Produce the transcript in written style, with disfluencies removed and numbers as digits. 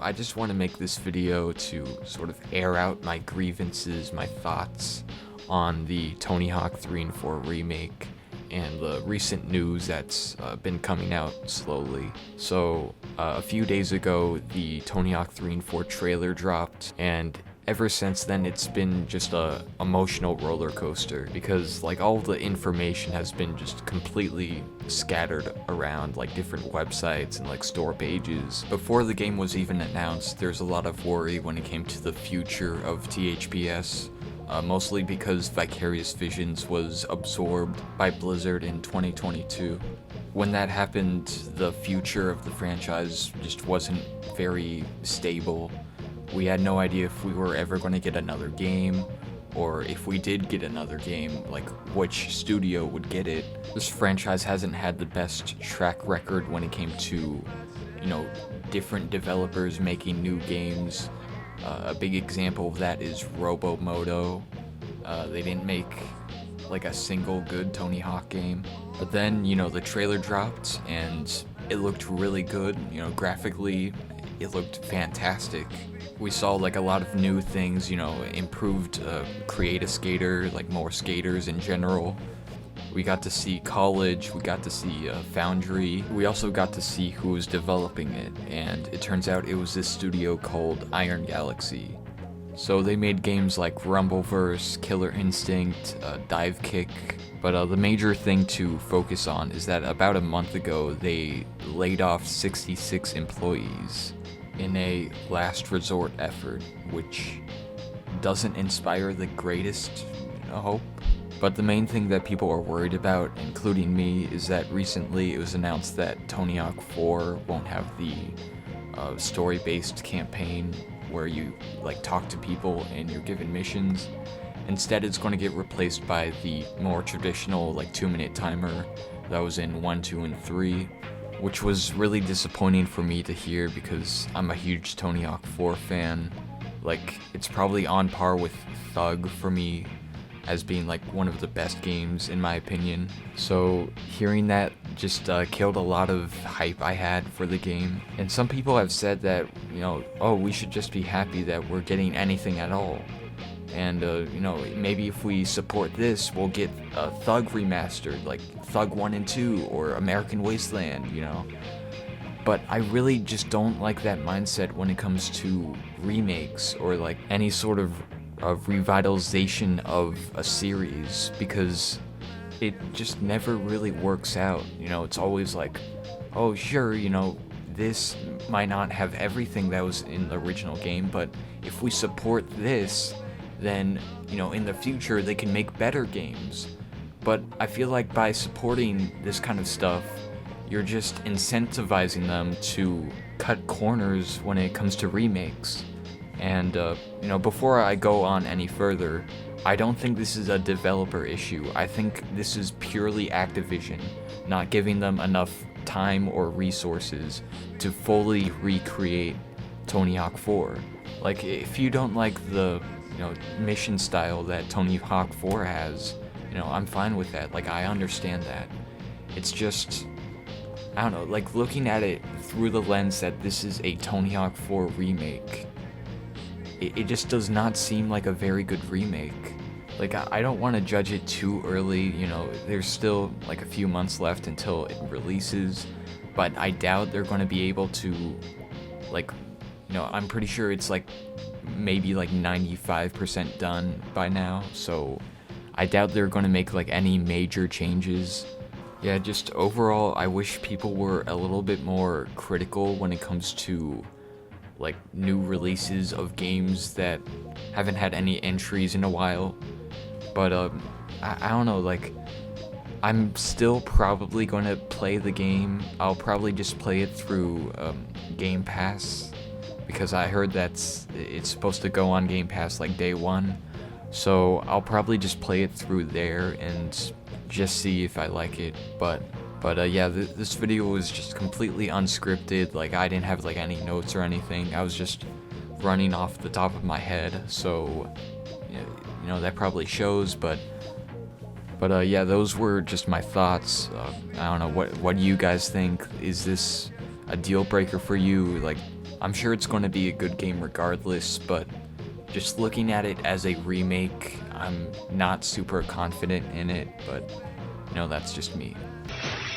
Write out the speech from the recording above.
I just want to make this video to sort of air out my grievances, my thoughts on the Tony Hawk 3 and 4 remake and the recent news that's been coming out slowly. So a few days ago, the Tony Hawk 3 and 4 trailer dropped, and ever since then it's been just a emotional roller coaster because like all the information has been just completely scattered around like different websites and like store pages. Before the game was even announced, there's a lot of worry when it came to the future of THPS. Mostly because Vicarious Visions was absorbed by Blizzard in 2022. When that happened, the future of the franchise just wasn't very stable. We had no idea if we were ever going to get another game, or if we did get another game, like which studio would get it. This franchise hasn't had the best track record when it came to, different developers making new games. A big example of that is Robomodo. They didn't make like a single good Tony Hawk game. But then, the trailer dropped and it looked really good. Graphically, it looked fantastic. We saw like a lot of new things, improved Create-A-Skater, like more skaters in general. We got to see College, we got to see Foundry, we also got to see who was developing it, and it turns out it was this studio called Iron Galaxy. So they made games like Rumbleverse, Killer Instinct, Dive Kick, but the major thing to focus on is that about a month ago they laid off 66 employees in a last resort effort, which doesn't inspire the greatest hope. But the main thing that people are worried about, including me, is that recently it was announced that Tony Hawk 4 won't have the story-based campaign where you talk to people and you're given missions. Instead, it's going to get replaced by the more traditional 2-minute timer that was in 1, 2, and 3, which was really disappointing for me to hear because I'm a huge Tony Hawk 4 fan. It's probably on par with Thug for me as being one of the best games in my opinion. So hearing that just killed a lot of hype I had for the game. And some people have said that, we should just be happy that we're getting anything at all. And, maybe if we support this, we'll get Thug remastered, like Thug 1 and 2 or American Wasteland, But I really just don't like that mindset when it comes to remakes or any sort of revitalization of a series, because it just never really works out. It's always oh sure, this might not have everything that was in the original game, but if we support this, then in the future they can make better games. But I feel like by supporting this kind of stuff, you're just incentivizing them to cut corners when it comes to remakes. And, before I go on any further, I don't think this is a developer issue. I think this is purely Activision not giving them enough time or resources to fully recreate Tony Hawk 4. If you don't like the, mission style that Tony Hawk 4 has, I'm fine with that. I understand that. It's just, I don't know, looking at it through the lens that this is a Tony Hawk 4 remake, it just does not seem like a very good remake. I don't want to judge it too early, there's still a few months left until it releases, but I doubt they're going to be able to, I'm pretty sure it's maybe 95% done by now, so I doubt they're going to make any major changes. Yeah, just overall, I wish people were a little bit more critical when it comes to new releases of games that haven't had any entries in a while. But I don't know, I'm still probably going to play the game. I'll probably just play it through Game Pass, because I heard it's supposed to go on Game Pass day one. So I'll probably just play it through there and just see if I like it. But yeah, this video was just completely unscripted. I didn't have any notes or anything. I was just running off the top of my head. So that probably shows. But yeah, those were just my thoughts. I don't know, what do you guys think? Is this a deal breaker for you? I'm sure it's going to be a good game regardless, but just looking at it as a remake, I'm not super confident in it, but that's just me.